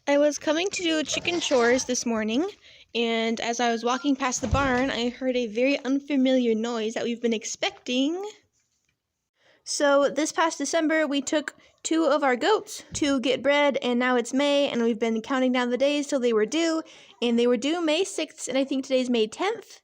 I was coming to do chicken chores this morning, and as I was walking past the barn, I heard a very unfamiliar noise that we've been expecting. So this past December, we took 2 of our goats to get bred, and now it's May, and we've been counting down the days till they were due, and they were due May 6th, and I think today's May 10th.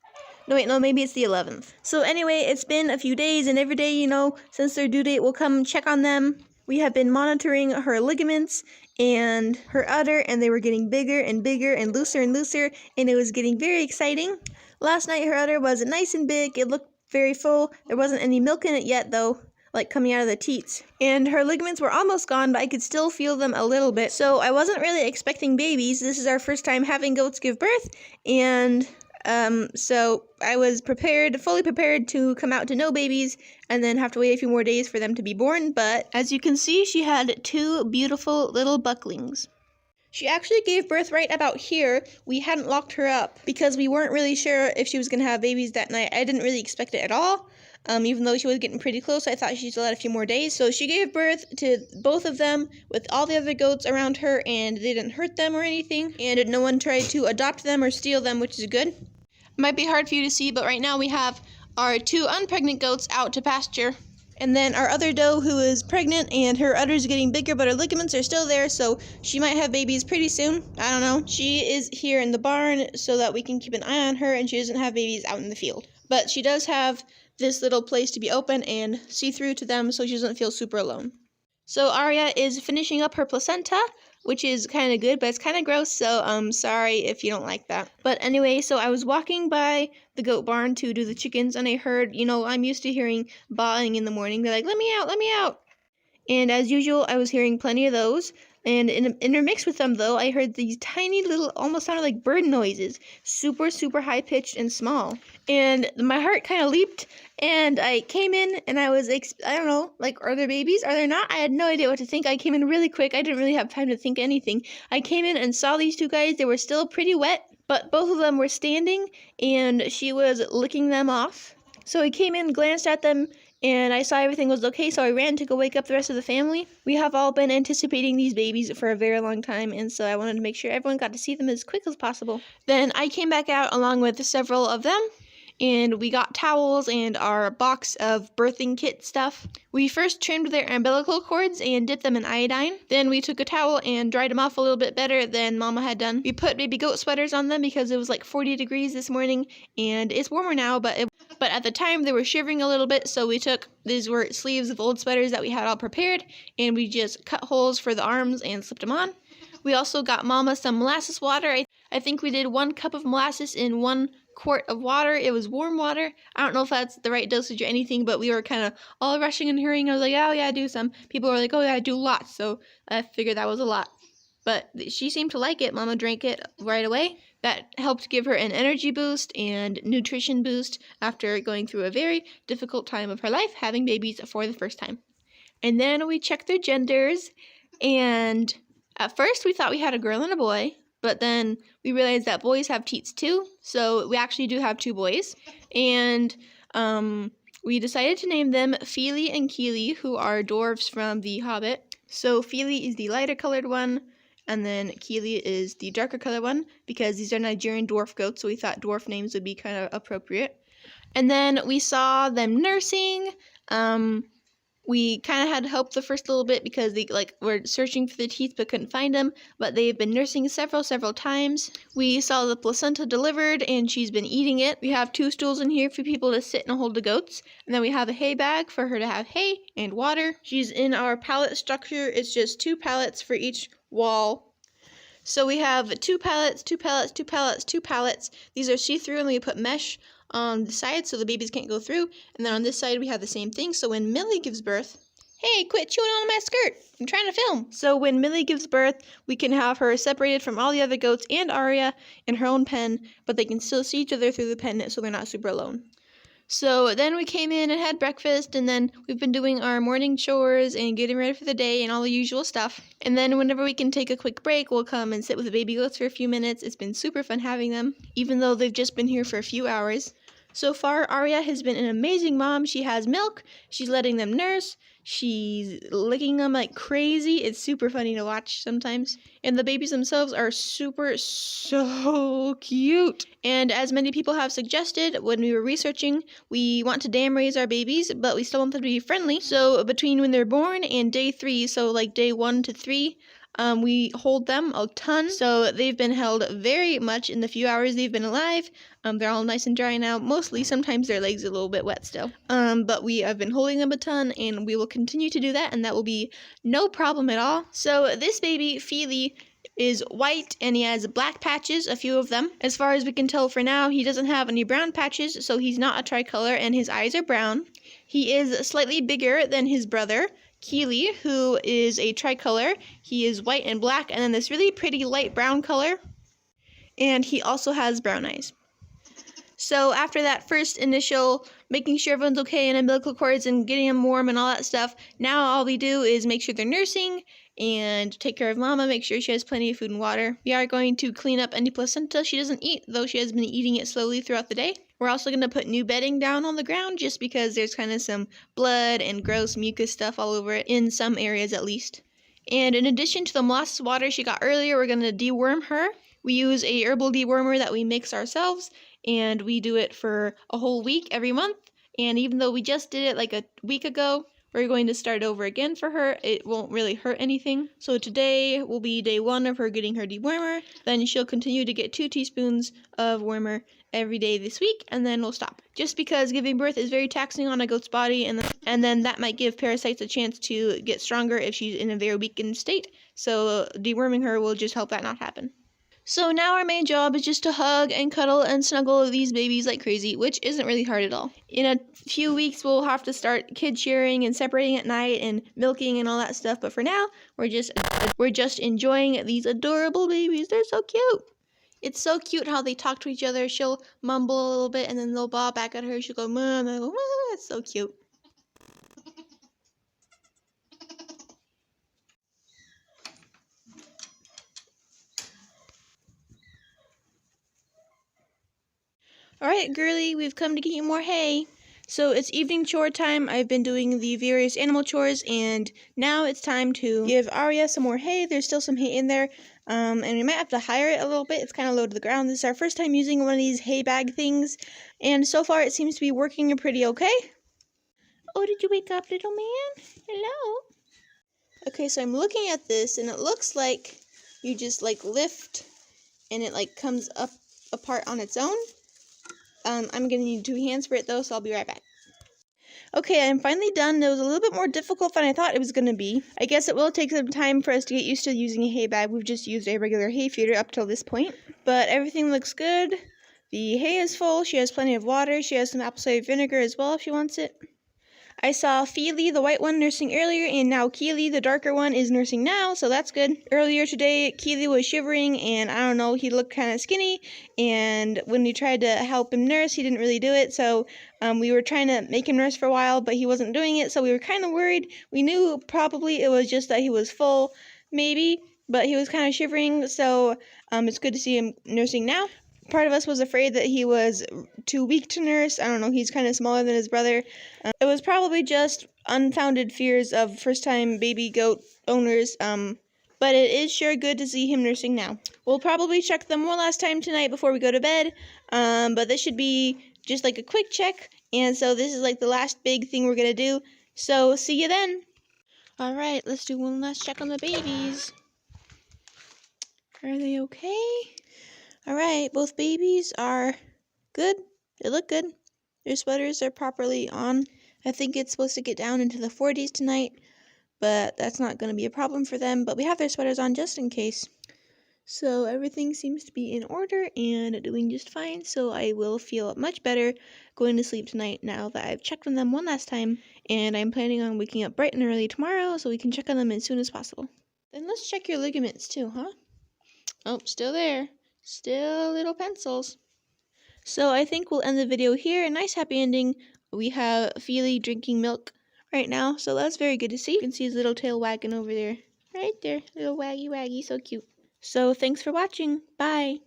No, wait, no, maybe it's the 11th. So anyway, it's been a few days, and every day, since their due date, we'll come check on them. We have been monitoring her ligaments and her udder, and they were getting bigger and bigger and looser, and it was getting very exciting. Last night, her udder was nice and big. It looked very full. There wasn't any milk in it yet, though, like coming out of the teats. And her ligaments were almost gone, but I could still feel them a little bit. So I wasn't really expecting babies. This is our first time having goats give birth, and so I was fully prepared to come out to no babies and then have to wait a few more days for them to be born. But as you can see, she had 2 beautiful little bucklings. She actually gave birth right about here. We hadn't locked her up because we weren't really sure if she was going to have babies that night. I didn't really expect it at all. Even though she was getting pretty close, I thought she still had a few more days. So she gave birth to both of them with all the other goats around her, and they didn't hurt them or anything. And no one tried to adopt them or steal them, which is good. It might be hard for you to see, but right now we have our 2 unpregnant goats out to pasture. And then our other doe who is pregnant, and her udder's getting bigger, but her ligaments are still there, so she might have babies pretty soon. I don't know. She is here in the barn so that we can keep an eye on her, and she doesn't have babies out in the field. But she does have this little place to be open and see through to them so she doesn't feel super alone. So Aria is finishing up her placenta, which is kind of good, but it's kind of gross, so sorry if you don't like that. But anyway, so I was walking by the goat barn to do the chickens, and I heard, I'm used to hearing baaing in the morning. They're like, let me out, let me out. And as usual, I was hearing plenty of those. And intermixed with them, though, I heard these tiny little, almost sounded like bird noises, super, super high-pitched and small. And my heart kind of leaped, and I came in, and I was, I don't know, like, are there babies? Are there not? I had no idea what to think. I came in really quick. I didn't really have time to think anything. I came in and saw these 2 guys. They were still pretty wet, but both of them were standing, and she was licking them off. So I came in, glanced at them, and I saw everything was okay, so I ran to go wake up the rest of the family. We have all been anticipating these babies for a very long time, and so I wanted to make sure everyone got to see them as quick as possible. Then I came back out along with several of them, and we got towels and our box of birthing kit stuff. We first trimmed their umbilical cords and dipped them in iodine. Then we took a towel and dried them off a little bit better than Mama had done. We put baby goat sweaters on them because it was like 40 degrees this morning, and it's warmer now, but at the time they were shivering a little bit, so these were sleeves of old sweaters that we had all prepared, and we just cut holes for the arms and slipped them on. We also got Mama some molasses water. I think we did 1 cup of molasses in 1 quart of water. It was warm water. I don't know if that's the right dosage or anything, but we were kind of all rushing and hurrying. I was like, oh yeah, do some. People were like, oh yeah, do lots. So I figured that was a lot. But she seemed to like it. Mama drank it right away. That helped give her an energy boost and nutrition boost after going through a very difficult time of her life, having babies for the first time. And then we checked their genders, and at first we thought we had a girl and a boy, but then we realized that boys have teats too, so we actually do have 2 boys. And we decided to name them Feely and Keely, who are dwarves from The Hobbit. So Feely is the lighter colored one, and then Keely is the darker colored one, because these are Nigerian dwarf goats, so we thought dwarf names would be kind of appropriate. And then we saw them nursing. We kind of had hope the first little bit because they were searching for the teeth but couldn't find them, but they've been nursing several times. We saw the placenta delivered, and she's been eating it. We have 2 stools in here for people to sit and hold the goats, and then we have a hay bag for her to have hay and water. She's in our pallet structure. It's just 2 pallets for each wall. So we have 2 pallets, 2 pallets, 2 pallets, 2 pallets. These are see-through, and we put mesh on the side so the babies can't go through. And then on this side we have the same thing, so when Millie gives birth, hey, quit chewing on my skirt, I'm trying to film. So when Millie gives birth, we can have her separated from all the other goats and Aria in her own pen, but they can still see each other through the pen so they're not super alone. So then we came in and had breakfast, and then we've been doing our morning chores and getting ready for the day and all the usual stuff. And then whenever we can take a quick break, we'll come and sit with the baby goats for a few minutes. It's been super fun having them, even though they've just been here for a few hours. So far, Aria has been an amazing mom. She has milk, she's letting them nurse, She's licking them like crazy. It's super funny to watch sometimes. And the babies themselves are so cute. And as many people have suggested when we were researching, we want to dam raise our babies, but we still want them to be friendly. So between when they're born and day 3, so like day 1 to 3, we hold them a ton. So they've been held very much in the few hours they've been alive. They're all nice and dry now. Mostly, sometimes their legs are a little bit wet still. But we have been holding them a ton, and we will continue to do that, and that will be no problem at all. So this baby, Feely, is white, and he has black patches, a few of them. As far as we can tell for now, he doesn't have any brown patches, so he's not a tricolor, and his eyes are brown. He is slightly bigger than his brother, Keely, who is a tricolor. He is white and black, and then this really pretty light brown color. And he also has brown eyes. So after that first initial making sure everyone's okay in umbilical cords and getting them warm and all that stuff, now all we do is make sure they're nursing and take care of Mama, make sure she has plenty of food and water. We are going to clean up any placenta she doesn't eat, though she has been eating it slowly throughout the day. We're also going to put new bedding down on the ground just because there's kind of some blood and gross mucus stuff all over it, in some areas at least. And in addition to the molasses water she got earlier, we're going to deworm her. We use a herbal dewormer that we mix ourselves, and we do it for a whole week every month. And even though we just did it like a week ago, we're going to start over again for her. It won't really hurt anything. So today will be day 1 of her getting her dewormer. Then she'll continue to get 2 teaspoons of wormer every day this week, and then we'll stop. Just because giving birth is very taxing on a goat's body, and then that might give parasites a chance to get stronger if she's in a very weakened state. So deworming her will just help that not happen. So now our main job is just to hug and cuddle and snuggle these babies like crazy, which isn't really hard at all. In a few weeks, we'll have to start kid sharing and separating at night and milking and all that stuff. But for now, we're just enjoying these adorable babies. They're so cute. It's so cute how they talk to each other. She'll mumble a little bit, and then they'll bob back at her. She'll go, "Mom," and they'll go, "Mom." It's so cute. Alright, girly, we've come to get you more hay. So it's evening chore time. I've been doing the various animal chores, and now it's time to give Aria some more hay. There's still some hay in there, and we might have to hire it a little bit. It's kind of low to the ground. This is our first time using one of these hay bag things, and so far it seems to be working pretty okay. Oh, did you wake up, little man? Hello? Okay, so I'm looking at this, and it looks like you just, like, lift, and it, like, comes up apart on its own. I'm going to need 2 hands for it, though, so I'll be right back. Okay, I'm finally done. It was a little bit more difficult than I thought it was going to be. I guess it will take some time for us to get used to using a hay bag. We've just used a regular hay feeder up till this point. But everything looks good. The hay is full. She has plenty of water. She has some apple cider vinegar as well if she wants it. I saw Feely, the white one, nursing earlier, and now Keely, the darker one, is nursing now, so that's good. Earlier today, Keely was shivering, and I don't know, he looked kind of skinny, and when we tried to help him nurse, he didn't really do it, so we were trying to make him nurse for a while, but he wasn't doing it, so we were kind of worried. We knew probably it was just that he was full, maybe, but he was kind of shivering, so it's good to see him nursing now. Part of us was afraid that he was too weak to nurse. I don't know, he's kind of smaller than his brother. It was probably just unfounded fears of first-time baby goat owners, but it is sure good to see him nursing now. We'll probably check them one last time tonight before we go to bed, but this should be just like a quick check, and so this is like the last big thing we're going to do. So, see you then. Alright, let's do one last check on the babies. Are they okay? Alright, both babies are good. They look good. Their sweaters are properly on. I think it's supposed to get down into the 40s tonight, but that's not going to be a problem for them. But we have their sweaters on just in case. So everything seems to be in order and doing just fine. So I will feel much better going to sleep tonight now that I've checked on them one last time. And I'm planning on waking up bright and early tomorrow so we can check on them as soon as possible. Then let's check your ligaments too, huh? Oh, still there. Still little pencils. So I think we'll end the video here. A nice happy ending. We have Feely drinking milk right now, so that's very good to see. You can see his little tail wagging over there. Right there. Little waggy waggy, so cute. So thanks for watching. Bye.